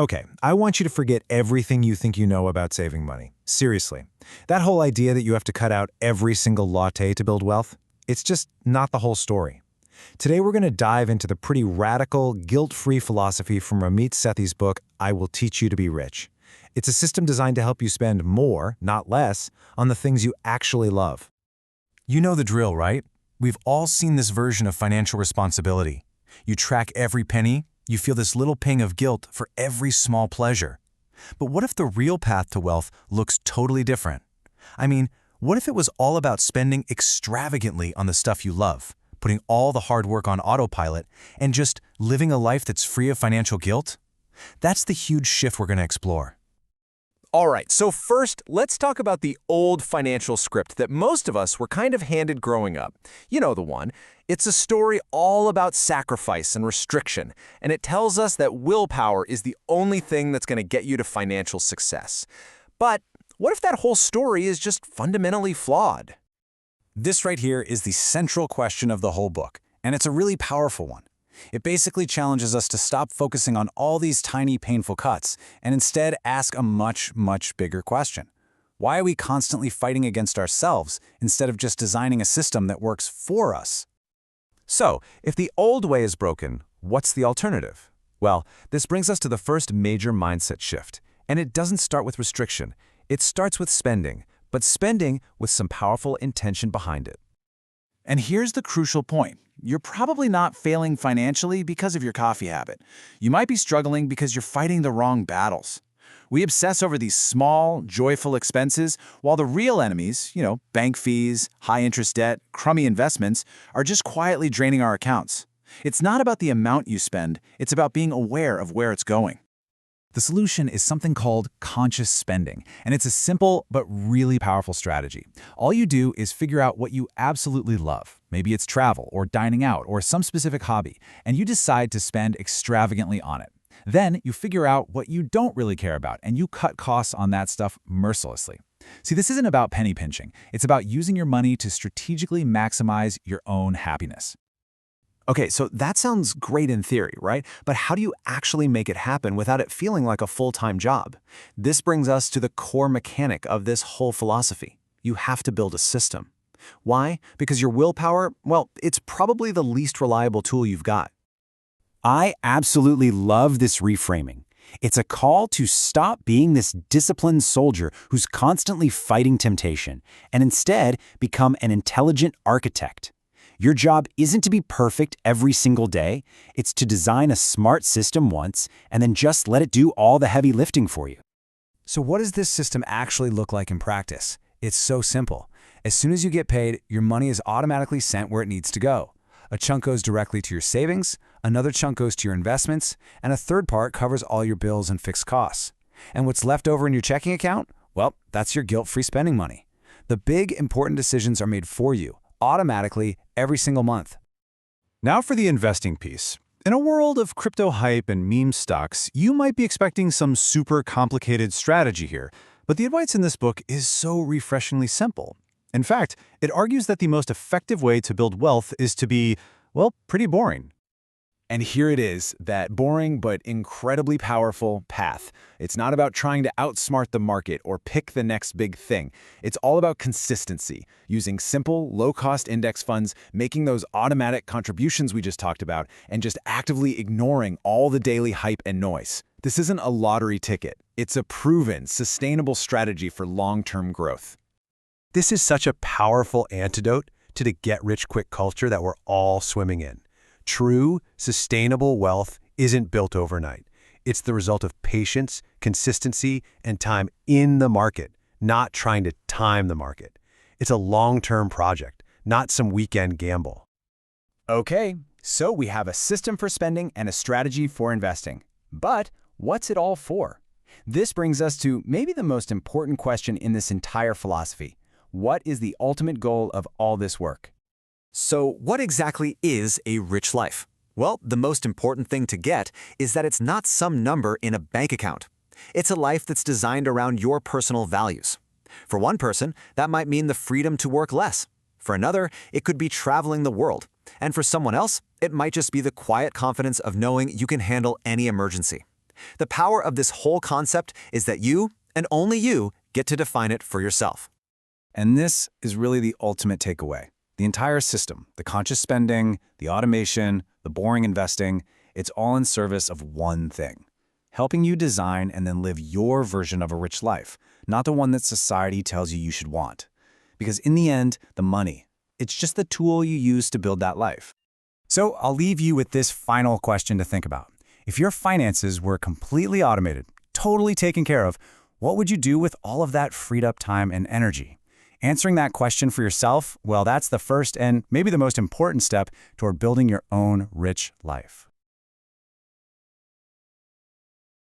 Okay, I want you to forget everything you think you know about saving money. Seriously. That whole idea that you have to cut out every single latte to build wealth, it's just not the whole story. Today we're going to dive into the pretty radical, guilt-free philosophy from Ramit Sethi's book, I Will Teach You to Be Rich. It's a system designed to help you spend more, not less, on the things you actually love. You know the drill, right? We've all seen this version of financial responsibility. You track every penny, you feel this little ping of guilt for every small pleasure. But what if the real path to wealth looks totally different? I mean, what if it was all about spending extravagantly on the stuff you love, putting all the hard work on autopilot, and just living a life that's free of financial guilt? That's the huge shift we're going to explore. All right, so first, let's talk about the old financial script that most of us were kind of handed growing up. You know the one. It's a story all about sacrifice and restriction, and it tells us that willpower is the only thing that's going to get you to financial success. But what if that whole story is just fundamentally flawed? This right here is the central question of the whole book, and it's a really powerful one. It basically challenges us to stop focusing on all these tiny, painful cuts and instead ask a much, much bigger question. Why are we constantly fighting against ourselves instead of just designing a system that works for us? So, if the old way is broken, what's the alternative? Well, this brings us to the first major mindset shift. And it doesn't start with restriction. It starts with spending, but spending with some powerful intention behind it. And here's the crucial point. You're probably not failing financially because of your coffee habit. You might be struggling because you're fighting the wrong battles. We obsess over these small, joyful expenses, while the real enemies, bank fees, high-interest debt, crummy investments, are just quietly draining our accounts. It's not about the amount you spend, it's about being aware of where it's going. The solution is something called conscious spending, and it's a simple but really powerful strategy. All you do is figure out what you absolutely love. Maybe it's travel or dining out or some specific hobby, and you decide to spend extravagantly on it. Then you figure out what you don't really care about, and you cut costs on that stuff mercilessly. See, this isn't about penny pinching. It's about using your money to strategically maximize your own happiness. Okay, so that sounds great in theory, right? But how do you actually make it happen without it feeling like a full-time job? This brings us to the core mechanic of this whole philosophy. You have to build a system. Why? Because your willpower, well, it's probably the least reliable tool you've got. I absolutely love this reframing. It's a call to stop being this disciplined soldier who's constantly fighting temptation, and instead become an intelligent architect. Your job isn't to be perfect every single day. It's to design a smart system once and then just let it do all the heavy lifting for you. So what does this system actually look like in practice? It's so simple. As soon as you get paid, your money is automatically sent where it needs to go. A chunk goes directly to your savings, another chunk goes to your investments, and a third part covers all your bills and fixed costs. And what's left over in your checking account? Well, that's your guilt-free spending money. The big, important decisions are made for you, automatically, every single month. Now for the investing piece. In a world of crypto hype and meme stocks, you might be expecting some super complicated strategy here, but the advice in this book is so refreshingly simple. In fact, it argues that the most effective way to build wealth is to be, well, pretty boring. And here it is, that boring but incredibly powerful path. It's not about trying to outsmart the market or pick the next big thing. It's all about consistency, using simple, low-cost index funds, making those automatic contributions we just talked about, and just actively ignoring all the daily hype and noise. This isn't a lottery ticket. It's a proven, sustainable strategy for long-term growth. This is such a powerful antidote to the get-rich-quick culture that we're all swimming in. True, sustainable wealth isn't built overnight. It's the result of patience, consistency, and time in the market, not trying to time the market. It's a long-term project, not some weekend gamble. Okay, so we have a system for spending and a strategy for investing. But what's it all for? This brings us to maybe the most important question in this entire philosophy. What is the ultimate goal of all this work? So what exactly is a rich life? Well, the most important thing to get is that it's not some number in a bank account. It's a life that's designed around your personal values. For one person, that might mean the freedom to work less. For another, it could be traveling the world. And for someone else, it might just be the quiet confidence of knowing you can handle any emergency. The power of this whole concept is that you, and only you, get to define it for yourself. And this is really the ultimate takeaway. The entire system, the conscious spending, the automation, the boring investing, it's all in service of one thing: helping you design and then live your version of a rich life, not the one that society tells you should want. Because in the end, the money, it's just the tool you use to build that life. So I'll leave you with this final question to think about. If your finances were completely automated, totally taken care of, what would you do with all of that freed up time and energy? Answering that question for yourself, well, that's the first and maybe the most important step toward building your own rich life.